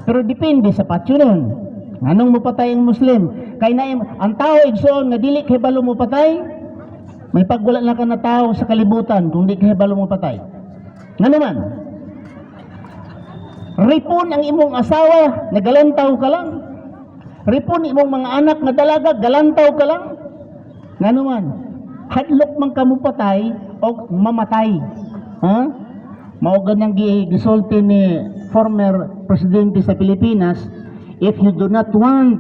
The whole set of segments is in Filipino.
Pero depende sa patyo nun. Anong mupatay ang Muslim? Kay na ang tao igsoon nga dili kahibalo mo patay, may pagwala na ka na tao sa kalibutan kung di kahibalo mo patay. Nga naman, ripon ang imong asawa, nagalantaw ka lang. Ripon imong mga anak na dalaga, galantaw ka lang. Nga naman, hadlok man ka mo patay o mamatay. Ha? Maugan ng gisulti ni former presidente sa Pilipinas, if you do not want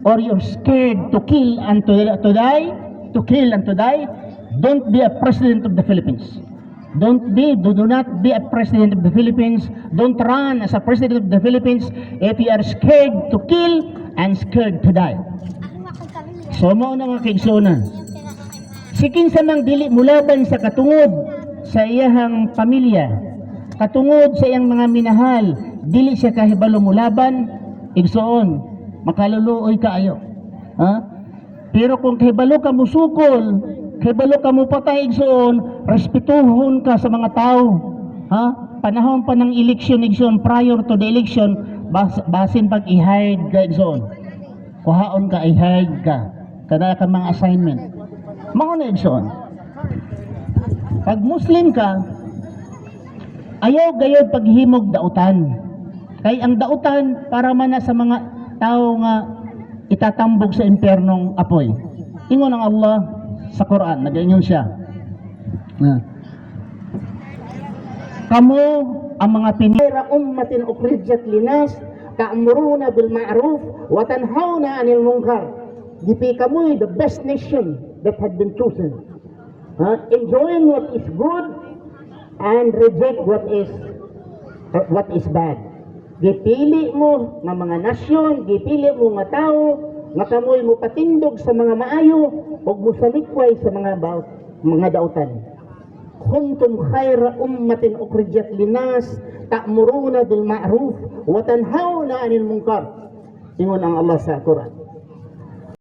or you're scared to kill and to die, don't be a president of the Philippines. Do not be a president of the Philippines. Don't run as a president of the Philippines if you are scared to kill and scared to die. So mao na mga kaigsunan. Sikin sa mang dili mulaban sa katungod sa iyahang pamilya, katungod sa iyang mga minahal, dili siya kahibalo mulaban, igsoon, makaluluoy kaayo. Ha? Pero kung kahibalo ka musukol, kahibalo ka mo patay igsoon, respetuhon ka sa mga tao. Ha? Panahon pa ng election igsoon, prior to the election, basin pag i-hide ka igsoon. Kuhaon ka, i-hide ka. Kada ka mga assignment. Mga na igsoon. Pag Muslim ka, ayaw gayod paghimog dautan. Kay ang dautan para man na sa mga tao nga itatambog sa impernong apoy. Ingon ang Allah sa Quran, nagaingon siya. Kamu ang mga pinira ummatin ukhrijat linas ta'muruna bil ma'ruf wa tanhauna 'anil munkar. Gipi kamu the best nation that had been chosen. Enjoying what is good and reject what is bad. Gipili mo nga mga nasyon, gipili mo nga tao, nga kamoy mo patindog sa mga maayo, ug musalikway sa mga dautan. Kuntum khayra ummatin ukhrijat linas ta'muruna bil ma'ruf wa tanhauna 'anil munkar. Ingon ang Allah sa Quran.